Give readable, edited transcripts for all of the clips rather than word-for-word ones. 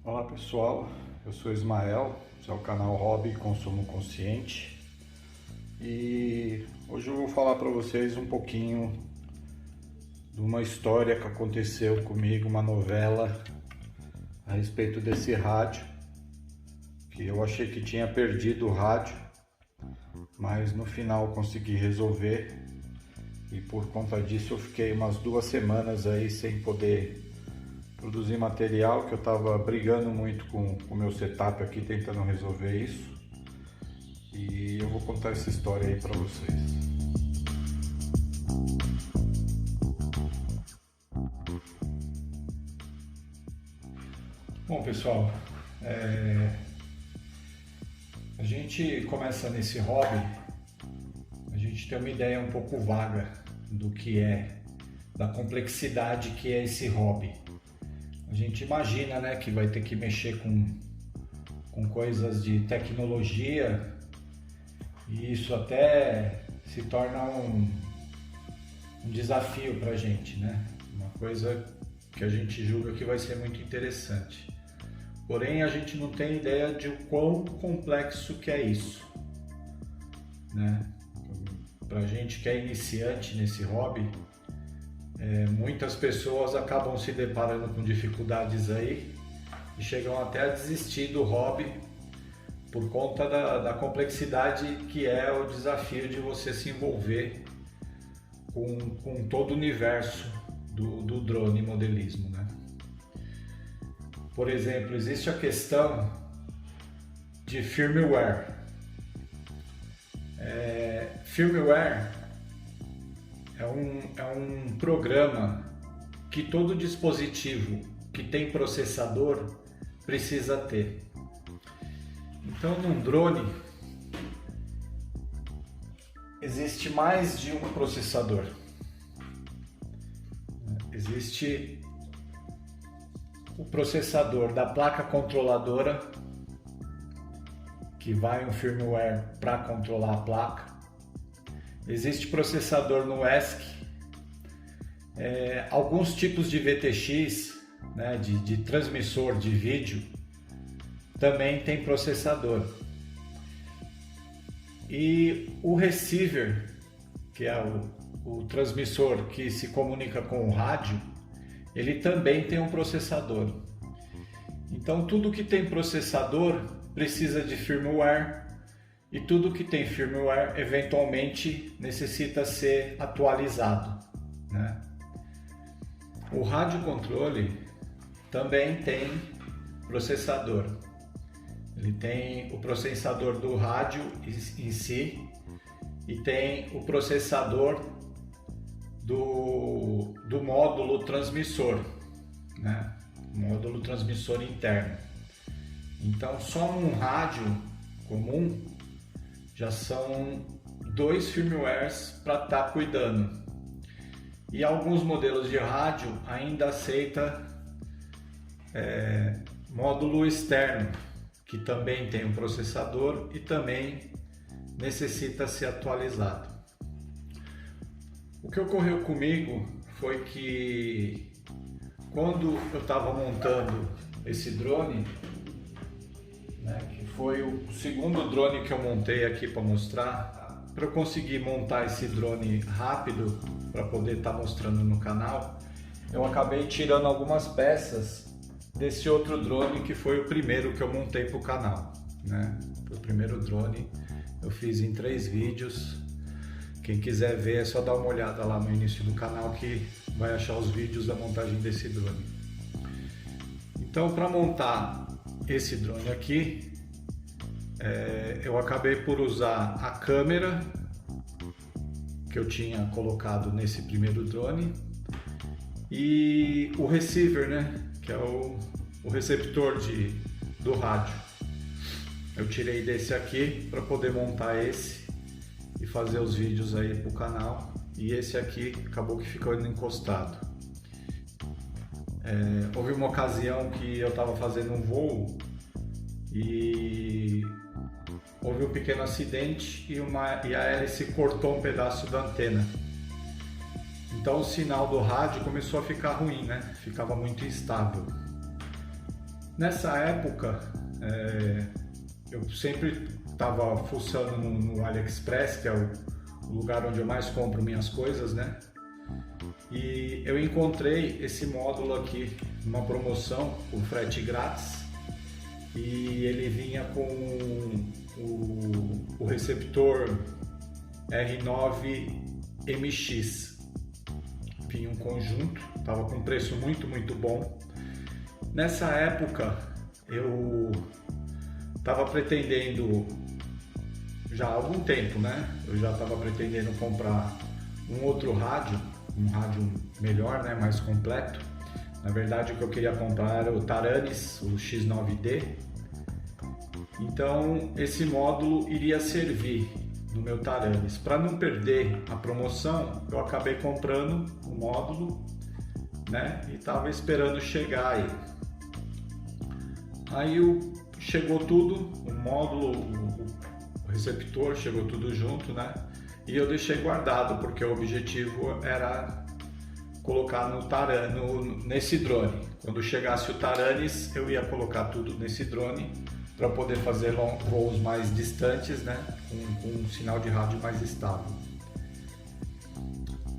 Olá pessoal, eu sou Ismael, esse é o canal Hobby Consumo Consciente e hoje eu vou falar para vocês um pouquinho de uma história que aconteceu comigo, uma novela a respeito desse rádio, que eu achei que tinha perdido o rádio, mas no final consegui resolver e por conta disso eu fiquei umas 2 semanas aí sem poder produzir material, que eu estava brigando muito com o meu setup aqui, tentando resolver isso. E eu vou contar essa história aí para vocês. Bom pessoal, a gente começa nesse hobby, a gente tem uma ideia um pouco vaga do que é, da complexidade que é esse hobby. A gente imagina, né, que vai ter que mexer com coisas de tecnologia e isso até se torna um desafio para a gente, né? Uma coisa que a gente julga que vai ser muito interessante. Porém, a gente não tem ideia de o quão complexo que é isso, né? Para a gente que é iniciante nesse hobby, muitas pessoas acabam se deparando com dificuldades aí e chegam até a desistir do hobby por conta da complexidade que é o desafio de você se envolver com todo o universo do drone modelismo, né? Por exemplo, existe a questão de firmware. Firmware é um programa que todo dispositivo que tem processador precisa ter. Então, num drone existe mais de um processador. Existe o processador da placa controladora, que vai um firmware para controlar a placa. Existe processador no ESC, alguns tipos de VTX, né, de transmissor de vídeo, também tem processador. E o receiver, que é o transmissor que se comunica com o rádio, ele também tem um processador. Então tudo que tem processador precisa de firmware, e tudo que tem firmware eventualmente necessita ser atualizado, né? O rádio controle também tem processador. Ele tem o processador do rádio em si e tem o processador do módulo transmissor, né? Módulo transmissor interno. Então só num rádio comum já são 2 firmwares para estar cuidando. E alguns modelos de rádio ainda aceita módulo externo, que também tem um processador e também necessita ser atualizado. O que ocorreu comigo foi que quando eu estava montando esse drone, né, que foi o segundo drone que eu montei aqui para mostrar, para eu conseguir montar esse drone rápido para poder estar mostrando no canal, eu acabei tirando algumas peças desse outro drone que foi o primeiro que eu montei para o canal, né? Foi o primeiro drone, eu fiz em 3 vídeos. Quem quiser ver é só dar uma olhada lá no início do canal que vai achar os vídeos da montagem desse drone. Então, para montar esse drone aqui, eu acabei por usar a câmera que eu tinha colocado nesse primeiro drone e o receiver, né, que é o receptor do rádio. Eu tirei desse aqui para poder montar esse e fazer os vídeos aí pro canal, e esse aqui acabou que ficou encostado. Houve uma ocasião que eu estava fazendo um voo e houve um pequeno acidente e a hélice cortou um pedaço da antena. Então o sinal do rádio começou a ficar ruim, né? Ficava muito instável. Nessa época, eu sempre estava fuçando no AliExpress, que é o lugar onde eu mais compro minhas coisas, né? E eu encontrei esse módulo aqui, numa promoção, com frete grátis, e ele vinha com o receptor R9MX. Vinha um conjunto, estava com um preço muito bom. Nessa época eu estava pretendendo, já há algum tempo, né? Eu já estava pretendendo comprar um outro rádio, um rádio melhor, né? Mais completo. Na verdade, o que eu queria comprar era o Taranis, o X9D. Então esse módulo iria servir no meu Taranis. Para não perder a promoção, eu acabei comprando o módulo, né? E estava esperando chegar aí. Aí chegou tudo, o módulo, o receptor, chegou tudo junto, né? E eu deixei guardado, porque o objetivo era colocar nesse drone. Quando chegasse o Taranis, eu ia colocar tudo nesse drone para poder fazer voos mais distantes, né? Com um sinal de rádio mais estável.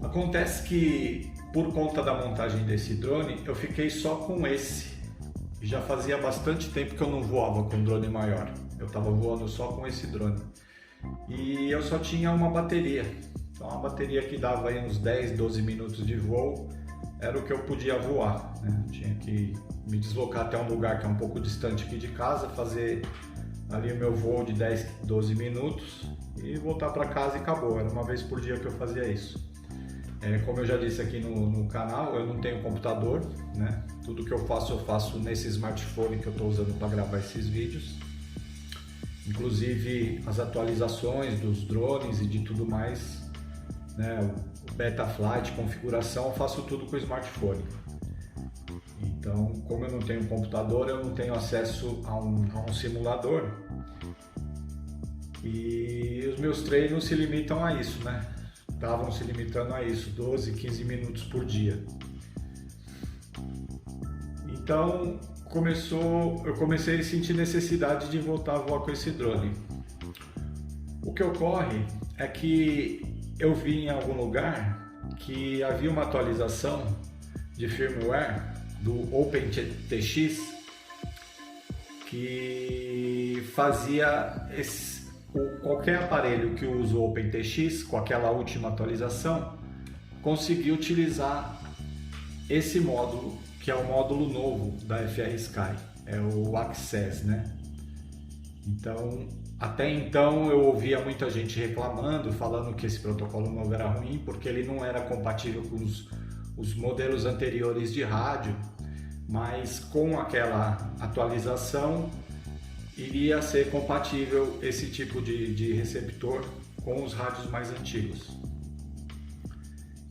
Acontece que, por conta da montagem desse drone, eu fiquei só com esse. Já fazia bastante tempo que eu não voava com um drone maior. Eu estava voando só com esse drone. E eu só tinha uma bateria. Então, uma bateria que dava aí uns 10, 12 minutos de voo era o que eu podia voar, né? Tinha que me deslocar até um lugar que é um pouco distante aqui de casa, fazer ali o meu voo de 10, 12 minutos e voltar para casa e acabou. Era uma vez por dia que eu fazia isso. Como eu já disse aqui no canal, eu não tenho computador, né? Tudo que eu faço nesse smartphone que eu estou usando para gravar esses vídeos. Inclusive as atualizações dos drones e de tudo mais, né? O Betaflight, configuração, eu faço tudo com o smartphone. Então, como eu não tenho computador, eu não tenho acesso a um simulador. E os meus treinos se limitam a isso, né? Estavam se limitando a isso, 12, 15 minutos por dia. Então eu comecei a sentir necessidade de voltar a voar com esse drone. O que ocorre é que eu vi em algum lugar que havia uma atualização de firmware do OpenTX que fazia qualquer aparelho que usa o OpenTX com aquela última atualização conseguir utilizar esse módulo, que é o módulo novo da FR Sky, é o Access, né? Então, até então eu ouvia muita gente reclamando, falando que esse protocolo novo era ruim porque ele não era compatível com os modelos anteriores de rádio, mas com aquela atualização iria ser compatível esse tipo de receptor com os rádios mais antigos.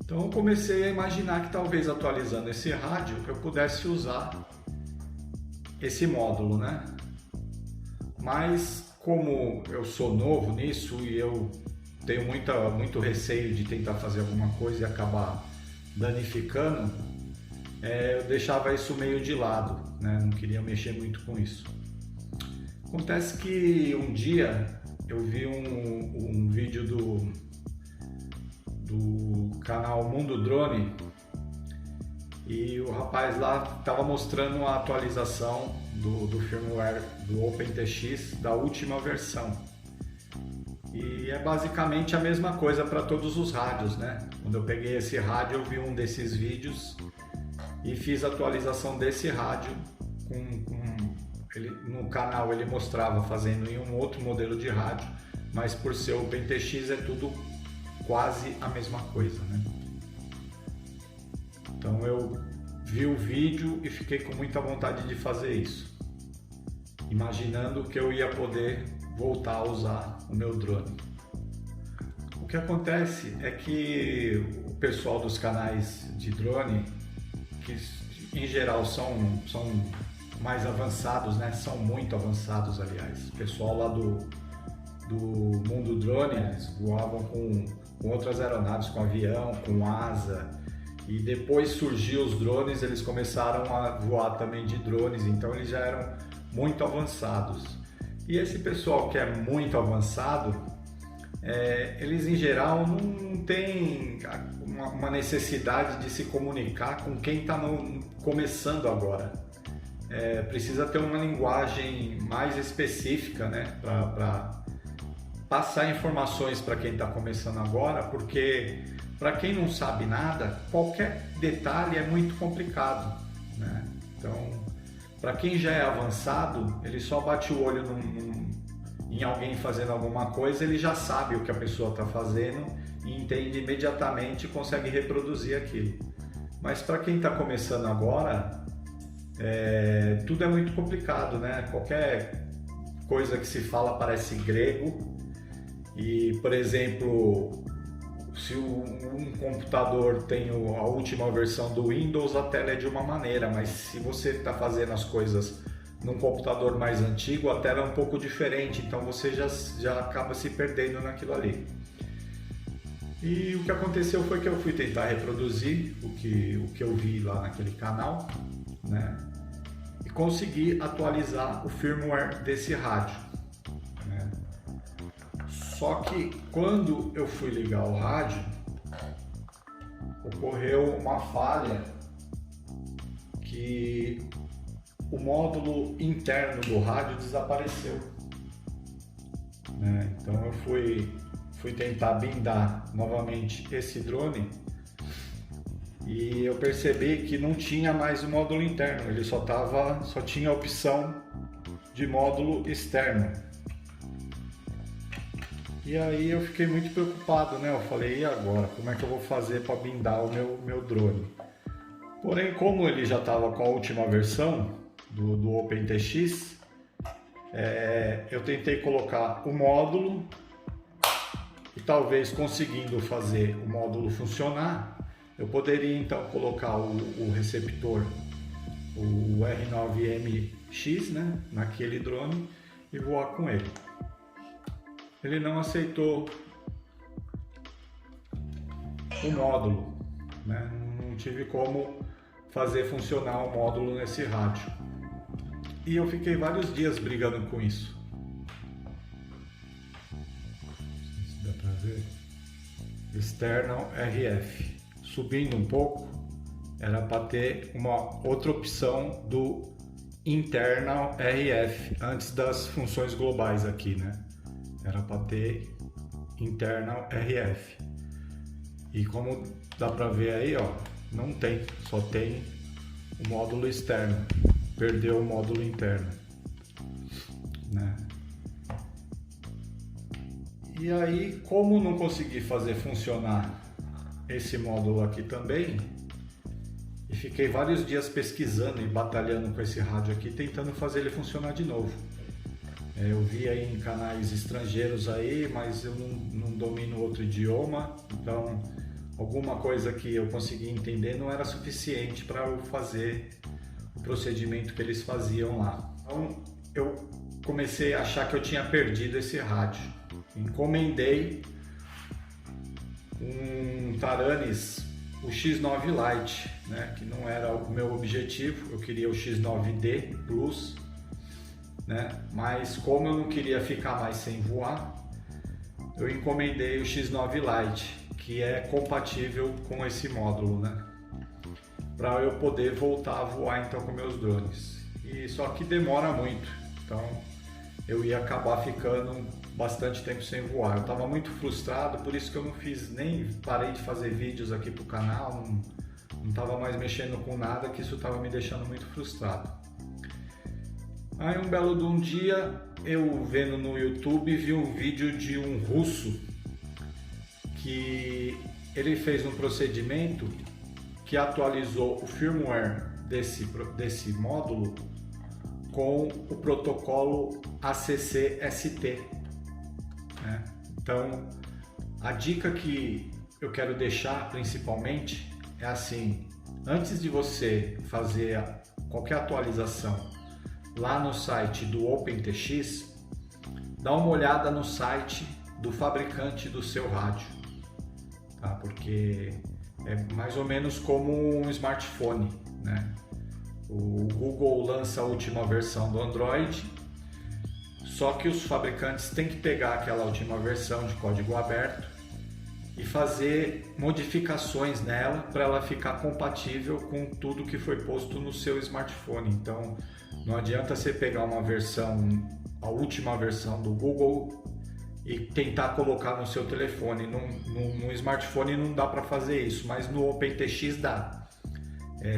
Então eu comecei a imaginar que talvez atualizando esse rádio eu pudesse usar esse módulo, né? Mas como eu sou novo nisso e eu tenho muito receio de tentar fazer alguma coisa e acabar danificando, eu deixava isso meio de lado, né? Não queria mexer muito com isso. Acontece que um dia eu vi um vídeo do canal Mundo Drone e o rapaz lá estava mostrando a atualização do firmware do OpenTX da última versão. E é basicamente a mesma coisa para todos os rádios, né? Quando eu peguei esse rádio, eu vi um desses vídeos e fiz a atualização desse rádio no canal ele mostrava fazendo em um outro modelo de rádio, mas por ser o OpenTX é tudo quase a mesma coisa, né? Então eu vi o vídeo e fiquei com muita vontade de fazer isso, imaginando que eu ia poder voltar a usar o meu drone. O que acontece é que o pessoal dos canais de drone, que em geral são mais avançados, né? São muito avançados, aliás. O pessoal lá do Mundo Drone, eles voavam com outras aeronaves, com avião, com asa, E depois surgiu os drones, eles começaram a voar também de drones, então eles já eram muito avançados. E esse pessoal que é muito avançado, eles em geral não têm uma necessidade de se comunicar com quem está começando agora. Precisa ter uma linguagem mais específica, né, para passar informações para quem está começando agora, porque para quem não sabe nada, qualquer detalhe é muito complicado, né? Então, para quem já é avançado, ele só bate o olho em alguém fazendo alguma coisa, ele já sabe o que a pessoa está fazendo e entende imediatamente e consegue reproduzir aquilo. Mas para quem está começando agora, tudo é muito complicado, né? Qualquer coisa que se fala parece grego e, por exemplo, se um computador tem a última versão do Windows, a tela é de uma maneira, mas se você está fazendo as coisas num computador mais antigo, a tela é um pouco diferente, então você já acaba se perdendo naquilo ali. E o que aconteceu foi que eu fui tentar reproduzir o que eu vi lá naquele canal, né? E consegui atualizar o firmware desse rádio, né? Só que quando eu fui ligar o rádio, ocorreu uma falha que o módulo interno do rádio desapareceu, né? Então eu fui tentar blindar novamente esse drone e eu percebi que não tinha mais o módulo interno, ele só tinha a opção de módulo externo. E aí eu fiquei muito preocupado, né? Eu falei, e agora? Como é que eu vou fazer para blindar o meu drone? Porém, como ele já estava com a última versão do OpenTX, eu tentei colocar o módulo e talvez conseguindo fazer o módulo funcionar, eu poderia então colocar o receptor, o R9MX, né, naquele drone e voar com ele. Ele não aceitou o módulo, né? Não tive como fazer funcionar o módulo nesse rádio. E eu fiquei vários dias brigando com isso. Não sei se dá para ver. External RF. Subindo um pouco, era para ter uma outra opção do Internal RF, antes das funções globais aqui, né? Era para ter Internal RF. E como dá para ver aí, ó, não tem, só tem o módulo externo. Perdeu o módulo interno, né? E aí, como não consegui fazer funcionar esse módulo aqui também, e fiquei vários dias pesquisando e batalhando com esse rádio aqui, tentando fazer ele funcionar de novo. Eu vi aí em canais estrangeiros aí, mas eu não domino outro idioma, então alguma coisa que eu consegui entender não era suficiente para eu fazer o procedimento que eles faziam lá. Então eu comecei a achar que eu tinha perdido esse rádio. Encomendei um Taranis, o X9 Lite, né, que não era o meu objetivo, eu queria o X9D Plus, né, mas como eu não queria ficar mais sem voar, eu encomendei o X9 Lite, que é compatível com esse módulo, né, para eu poder voltar a voar então com meus drones. E só que demora muito, então eu ia acabar ficando bastante tempo sem voar. Eu estava muito frustrado, por isso que eu não fiz, nem parei de fazer vídeos aqui pro canal, não estava mais mexendo com nada, que isso estava me deixando muito frustrado. Aí um belo de um dia, eu vendo no YouTube, vi um vídeo de um russo que ele fez um procedimento que atualizou o firmware desse módulo com o protocolo ACC-ST, né? Então, a dica que eu quero deixar principalmente é assim: antes de você fazer qualquer atualização lá no site do OpenTX, dá uma olhada no site do fabricante do seu rádio, tá? Porque É mais ou menos como um smartphone, né? O Google lança a última versão do Android, só que os fabricantes têm que pegar aquela última versão de código aberto e fazer modificações nela para ela ficar compatível com tudo que foi posto no seu smartphone. Então não adianta você pegar uma versão, a última versão do Google e tentar colocar no seu telefone. No smartphone não dá para fazer isso, mas no OpenTX dá.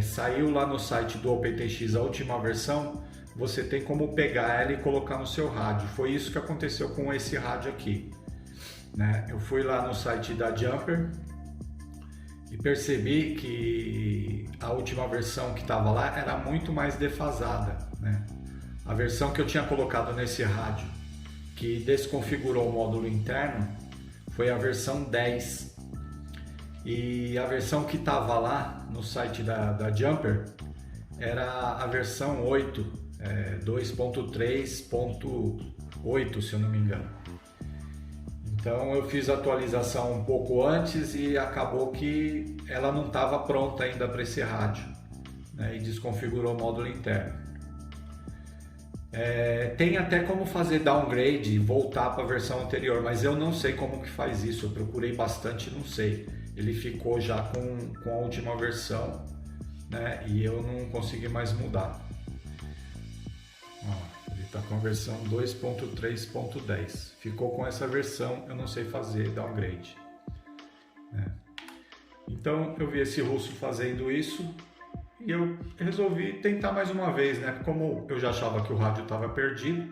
Saiu lá no site do OpenTX a última versão, você tem como pegar ela e colocar no seu rádio. Foi isso que aconteceu com esse rádio aqui, né? Eu fui lá no site da Jumper e percebi que a última versão que estava lá era muito mais defasada, né? A versão que eu tinha colocado nesse rádio, que desconfigurou o módulo interno, foi a versão 10. E a versão que estava lá no site da Jumper era a versão 8, 2.3.8, se eu não me engano. Então eu fiz a atualização um pouco antes e acabou que ela não estava pronta ainda para esse rádio, né? E desconfigurou o módulo interno. Tem até como fazer downgrade e voltar para a versão anterior, mas eu não sei como que faz isso. Eu procurei bastante e não sei. Ele ficou já com a última versão, né? E eu não consegui mais mudar. Ó, ele está com a versão 2.3.10. Ficou com essa versão, eu não sei fazer downgrade, né? Então eu vi esse russo fazendo isso e eu resolvi tentar mais uma vez, né? Como eu já achava que o rádio estava perdido,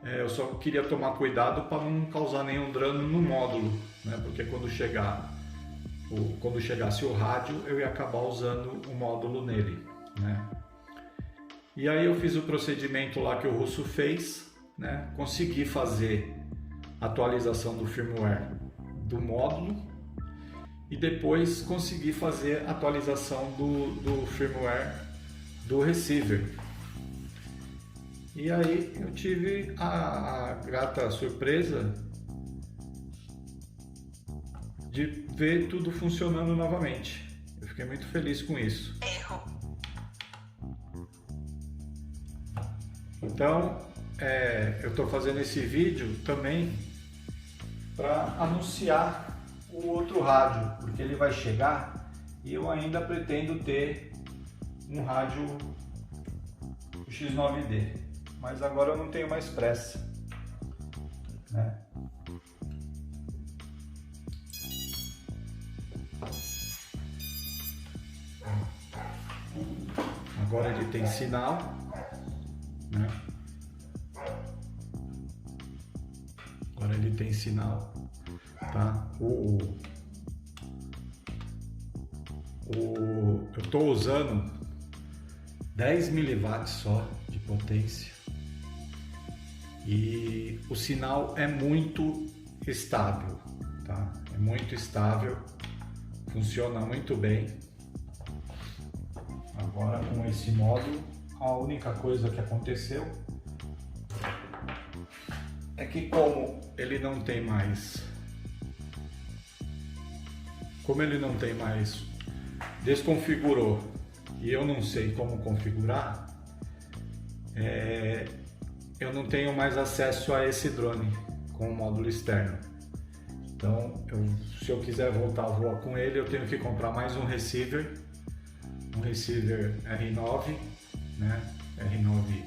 eu só queria tomar cuidado para não causar nenhum dano no módulo, né? Porque quando chegasse o rádio, eu ia acabar usando o módulo nele, né? E aí eu fiz o procedimento lá que o russo fez, né? Consegui fazer a atualização do firmware do módulo e depois consegui fazer a atualização do firmware do receiver. E aí eu tive a grata surpresa de ver tudo funcionando novamente. Eu fiquei muito feliz com isso. Então, eu estou fazendo esse vídeo também para anunciar o outro rádio, porque ele vai chegar e eu ainda pretendo ter um rádio X9D, mas agora eu não tenho mais pressa, né? Agora ele tem sinal, né? Agora ele tem sinal, tá? Eu estou usando 10 mW só de potência e o sinal é muito estável, tá? É muito estável, funciona muito bem. Agora com esse módulo, a única coisa que aconteceu é que como ele não tem mais desconfigurou e eu não sei como configurar, eu não tenho mais acesso a esse drone com o módulo externo. Então se eu quiser voltar a voar com ele, eu tenho que comprar mais um receiver R9, né? R9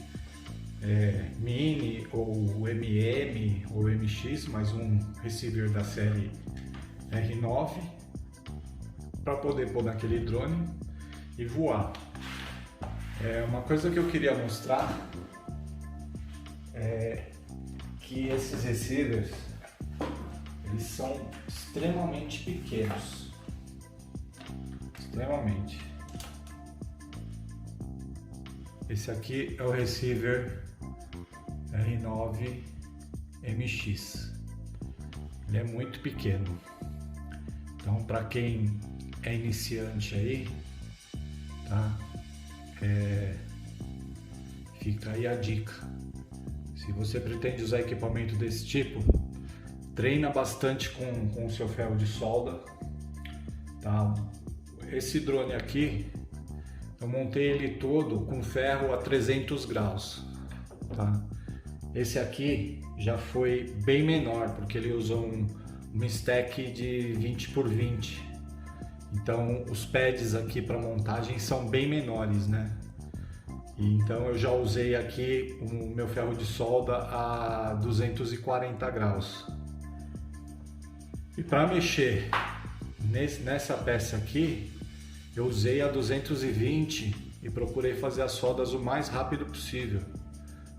Mini ou MM ou MX, mais um receiver da série R9 para poder pôr naquele drone e voar. Uma coisa que eu queria mostrar é que esses receivers eles são extremamente pequenos, extremamente. Esse aqui é o receiver R9 MX. Ele é muito pequeno. Então, para quem é iniciante aí, tá? Fica aí a dica. Se você pretende usar equipamento desse tipo, treina bastante com o seu ferro de solda, tá? esse drone aqui, eu montei ele todo com ferro a 300 graus, tá? Esse aqui já foi bem menor, porque ele usou um stack de 20 por 20. Então os pads aqui para montagem são bem menores, né? E então eu já usei aqui o meu ferro de solda a 240 graus. E para mexer nessa peça aqui, eu usei a 220 e procurei fazer as soldas o mais rápido possível.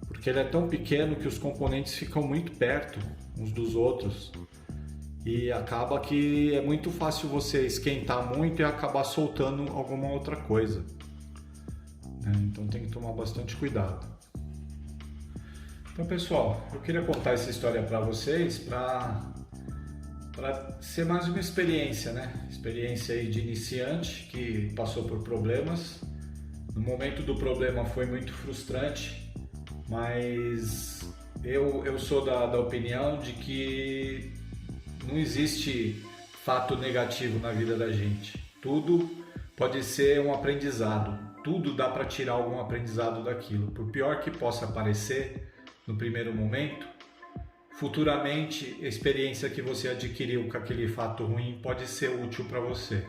Porque ele é tão pequeno que os componentes ficam muito perto uns dos outros. E acaba que é muito fácil você esquentar muito e acabar soltando alguma outra coisa. Então tem que tomar bastante cuidado. Então, pessoal, eu queria contar essa história para vocês para ser mais uma experiência, né? Experiência aí de iniciante que passou por problemas. No momento do problema foi muito frustrante, mas eu sou da opinião de que não existe fato negativo na vida da gente. Tudo pode ser um aprendizado. Tudo dá para tirar algum aprendizado daquilo. Por pior que possa parecer no primeiro momento, futuramente a experiência que você adquiriu com aquele fato ruim pode ser útil para você.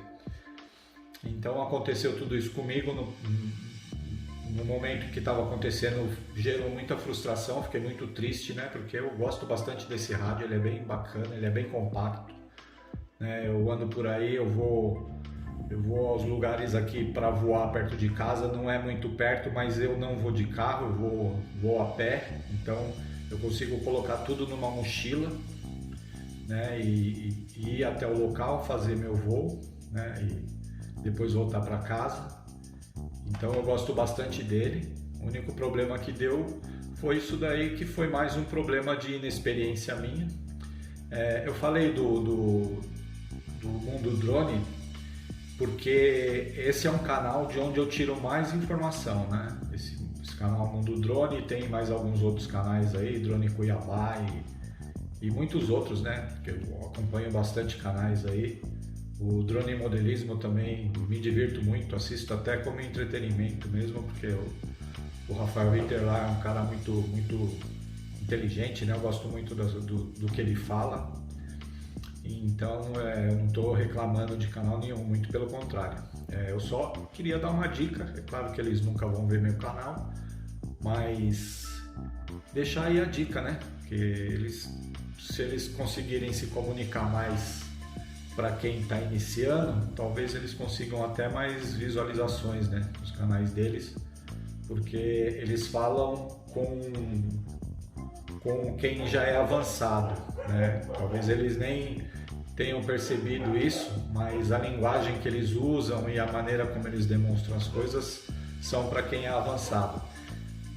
Então aconteceu tudo isso comigo no momento que estava acontecendo, gerou muita frustração, fiquei muito triste, né? Porque eu gosto bastante desse rádio, ele é bem bacana, ele é bem compacto, né? Eu ando por aí, eu vou aos lugares aqui para voar perto de casa, não é muito perto, mas eu não vou de carro, eu vou a pé, então eu consigo colocar tudo numa mochila, né? E ir até o local, fazer meu voo, né? E depois voltar para casa. Então eu gosto bastante dele. O único problema que deu foi isso daí, que foi mais um problema de inexperiência minha. Eu falei do Mundo Drone porque esse é um canal de onde eu tiro mais informação, né? Esse canal Mundo Drone, tem mais alguns outros canais aí, Drone Cuiabá e muitos outros, né? Que eu acompanho bastante canais aí. O drone modelismo também me divirto muito, assisto até como entretenimento mesmo, porque o Rafael Ritter lá é um cara muito inteligente, né? Eu gosto muito do que ele fala. Então eu não estou reclamando de canal nenhum, muito pelo contrário. Eu só queria dar uma dica, é claro que eles nunca vão ver meu canal, mas deixar aí a dica, né? Que se eles conseguirem se comunicar mais para quem está iniciando, talvez eles consigam até mais visualizações, né, nos canais deles, porque eles falam com quem já é avançado, né? Talvez eles nem tenham percebido isso, mas a linguagem que eles usam e a maneira como eles demonstram as coisas são para quem é avançado.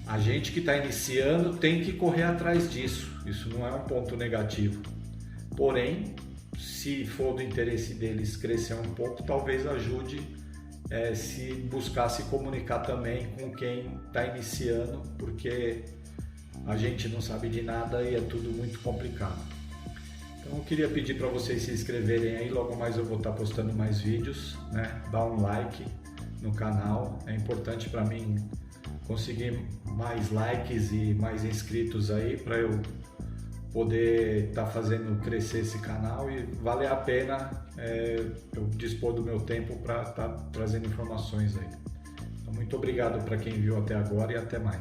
A gente que está iniciando tem que correr atrás disso, isso não é um ponto negativo. Porém, se for do interesse deles crescer um pouco, talvez ajude se buscar se comunicar também com quem está iniciando, porque a gente não sabe de nada e é tudo muito complicado. Então eu queria pedir para vocês se inscreverem aí, logo mais eu vou estar postando mais vídeos, né? Dá um like no canal, é importante para mim conseguir mais likes e mais inscritos aí para eu poder estar fazendo crescer esse canal e valer a pena eu dispor do meu tempo para estar trazendo informações aí. Então, muito obrigado para quem viu até agora e até mais.